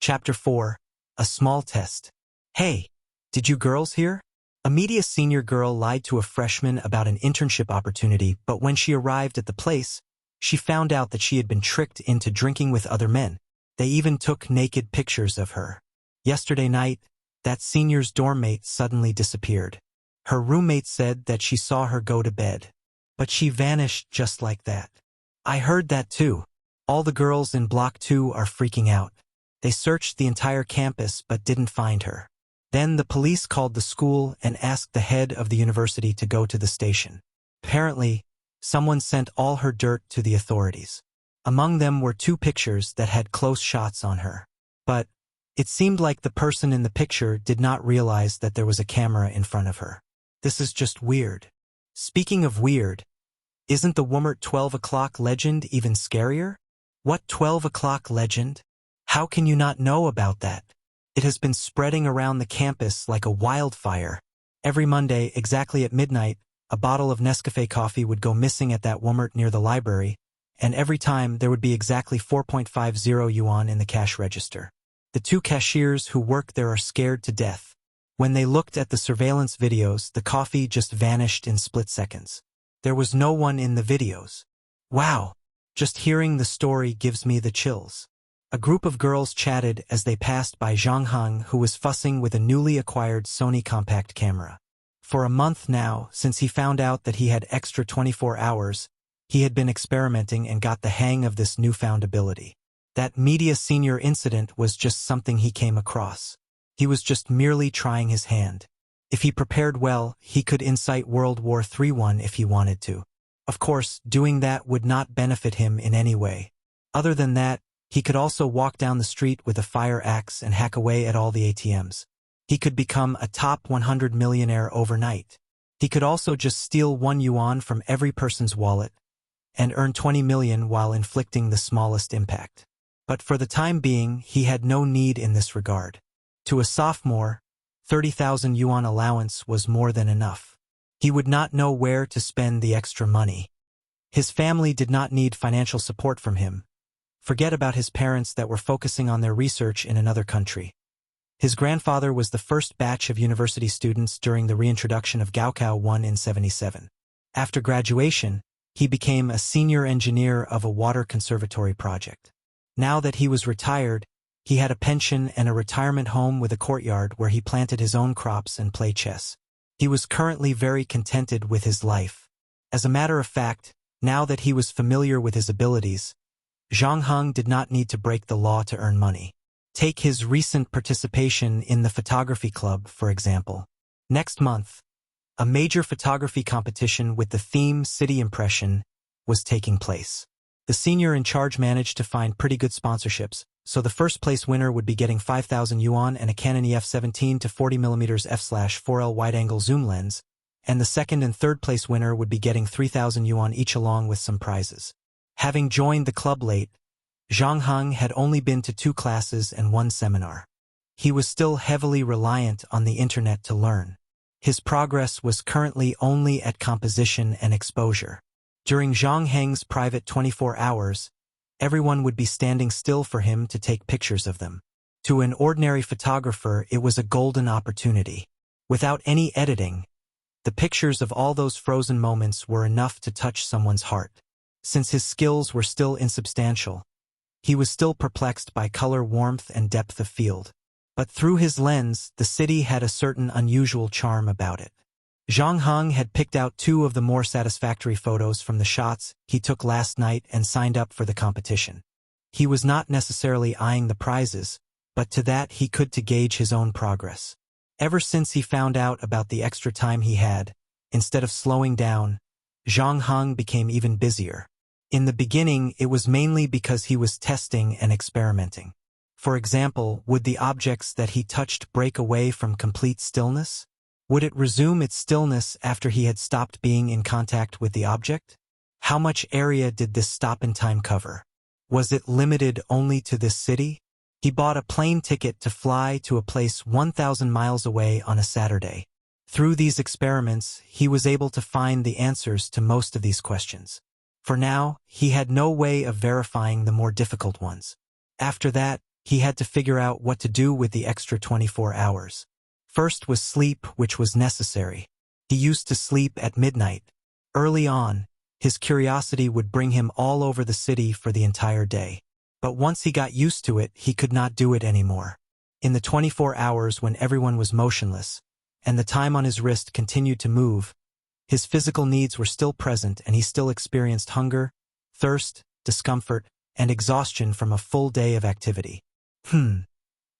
Chapter 4. A Small Test. Hey, did you girls hear? A media senior girl lied to a freshman about an internship opportunity, but when she arrived at the place, she found out that she had been tricked into drinking with other men. They even took naked pictures of her. Yesterday night, that senior's dorm mate suddenly disappeared. Her roommate said that she saw her go to bed, but she vanished just like that. I heard that too. All the girls in Block 2 are freaking out. They searched the entire campus but didn't find her. Then the police called the school and asked the head of the university to go to the station. Apparently, someone sent all her dirt to the authorities. Among them were 2 pictures that had close shots on her. But it seemed like the person in the picture did not realize that there was a camera in front of her. This is just weird. Speaking of weird, isn't the WOMERT 12 o'clock legend even scarier? What 12 o'clock legend? How can you not know about that? It has been spreading around the campus like a wildfire. Every Monday, exactly at midnight, a bottle of Nescafe coffee would go missing at that WOMERT near the library, and every time there would be exactly 4.50 yuan in the cash register. The 2 cashiers who work there are scared to death. When they looked at the surveillance videos, the coffee just vanished in split seconds. There was no one in the videos. Wow, just hearing the story gives me the chills. A group of girls chatted as they passed by Zhang Heng, who was fussing with a newly acquired Sony compact camera. For a month now, since he found out that he had extra 24 hours, he had been experimenting and got the hang of this newfound ability. That media senior incident was just something he came across. He was just merely trying his hand. If he prepared well, he could incite World War III if he wanted to. Of course, doing that would not benefit him in any way. Other than that, he could also walk down the street with a fire axe and hack away at all the ATMs. He could become a top 100 millionaire overnight. He could also just steal 1 yuan from every person's wallet and earn 20 million while inflicting the smallest impact. But for the time being, he had no need in this regard. To a sophomore, 30,000 yuan allowance was more than enough. He would not know where to spend the extra money. His family did not need financial support from him. Forget about his parents that were focusing on their research in another country. His grandfather was the first batch of university students during the reintroduction of Gaokao 1 in 77. After graduation, he became a senior engineer of a water conservatory project. Now that he was retired, he had a pension and a retirement home with a courtyard where he planted his own crops and played chess. He was currently very contented with his life. As a matter of fact, now that he was familiar with his abilities, Zhang Heng did not need to break the law to earn money. Take his recent participation in the photography club, for example. Next month, a major photography competition with the theme City Impression was taking place. The senior in charge managed to find pretty good sponsorships, so the first place winner would be getting 5,000 yuan and a Canon EF 17 to 40mm f/4L wide-angle zoom lens, and the second and third place winner would be getting 3,000 yuan each along with some prizes. Having joined the club late, Zhang Heng had only been to 2 classes and 1 seminar. He was still heavily reliant on the internet to learn. His progress was currently only at composition and exposure. During Zhang Heng's private 24 hours, everyone would be standing still for him to take pictures of them. To an ordinary photographer, it was a golden opportunity. Without any editing, the pictures of all those frozen moments were enough to touch someone's heart. Since his skills were still insubstantial, he was still perplexed by color, warmth, and depth of field. But through his lens, the city had a certain unusual charm about it. Zhang Heng had picked out 2 of the more satisfactory photos from the shots he took last night and signed up for the competition. He was not necessarily eyeing the prizes, but to that he could to gauge his own progress. Ever since he found out about the extra time he had, instead of slowing down, Zhang Heng became even busier. In the beginning, it was mainly because he was testing and experimenting. For example, would the objects that he touched break away from complete stillness? Would it resume its stillness after he had stopped being in contact with the object? How much area did this stop-in-time cover? Was it limited only to this city? He bought a plane ticket to fly to a place 1,000 miles away on a Saturday. Through these experiments, he was able to find the answers to most of these questions. For now, he had no way of verifying the more difficult ones. After that, He had to figure out what to do with the extra 24 hours. First was sleep, which was necessary. He used to sleep at midnight. Early on, his curiosity would bring him all over the city for the entire day. But once he got used to it, he could not do it anymore. In the 24 hours when everyone was motionless, and the time on his wrist continued to move, his physical needs were still present and he still experienced hunger, thirst, discomfort, and exhaustion from a full day of activity.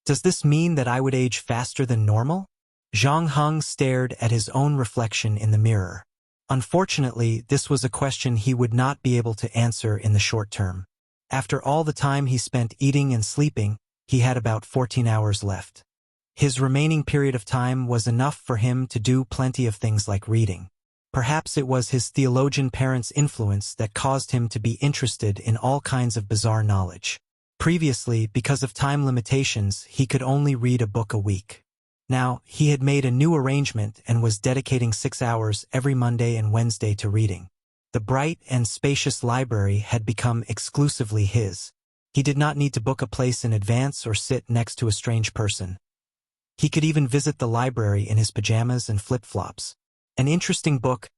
Does this mean that I would age faster than normal? Zhang Heng stared at his own reflection in the mirror. Unfortunately, this was a question he would not be able to answer in the short term. After all the time he spent eating and sleeping, he had about 14 hours left. His remaining period of time was enough for him to do plenty of things like reading. Perhaps it was his theologian parents' influence that caused him to be interested in all kinds of bizarre knowledge. Previously, because of time limitations, he could only read a book a week. Now, he had made a new arrangement and was dedicating 6 hours every Monday and Wednesday to reading. The bright and spacious library had become exclusively his. He did not need to book a place in advance or sit next to a strange person. He could even visit the library in his pajamas and flip-flops. An interesting book,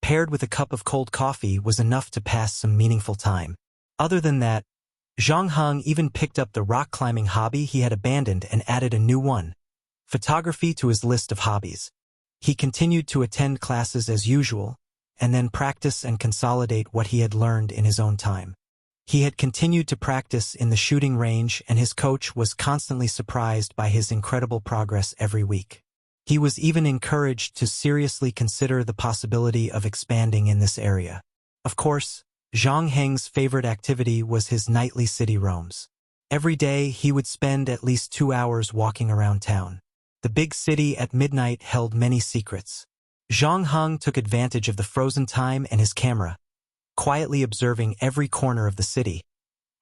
paired with a cup of cold coffee, was enough to pass some meaningful time. Other than that, Zhang Heng even picked up the rock-climbing hobby he had abandoned and added a new one, photography, to his list of hobbies. He continued to attend classes as usual, and then practice and consolidate what he had learned in his own time. He had continued to practice in the shooting range, and his coach was constantly surprised by his incredible progress every week. He was even encouraged to seriously consider the possibility of expanding in this area. Of course, Zhang Heng's favorite activity was his nightly city roams. Every day he would spend at least 2 hours walking around town. The big city at midnight held many secrets. Zhang Heng took advantage of the frozen time and his camera, quietly observing every corner of the city,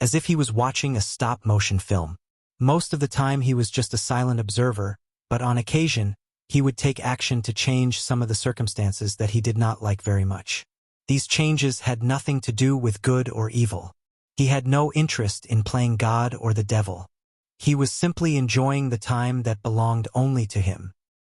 as if he was watching a stop-motion film. Most of the time he was just a silent observer, but on occasion, he would take action to change some of the circumstances that he did not like very much. These changes had nothing to do with good or evil. He had no interest in playing God or the devil. He was simply enjoying the time that belonged only to him.